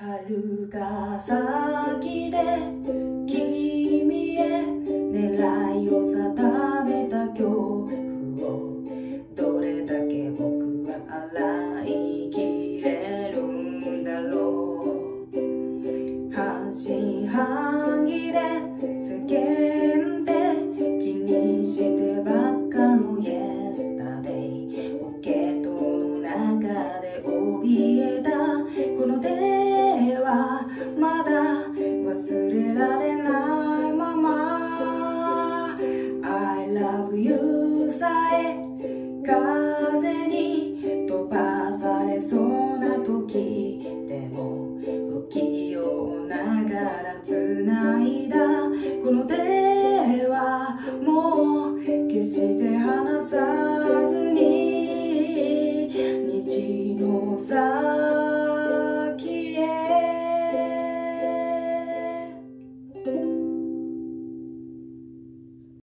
遥か先で君へ狙いを定めた恐怖をどれだけ僕は洗いきれるんだろう。半信半疑で世間で気にしてばっかの Yesterday ポケットの中で怯えたこの手はまだ忘れられないまま I love you さえ風に飛ばされそうな時でも不器用ながら繋いだこの手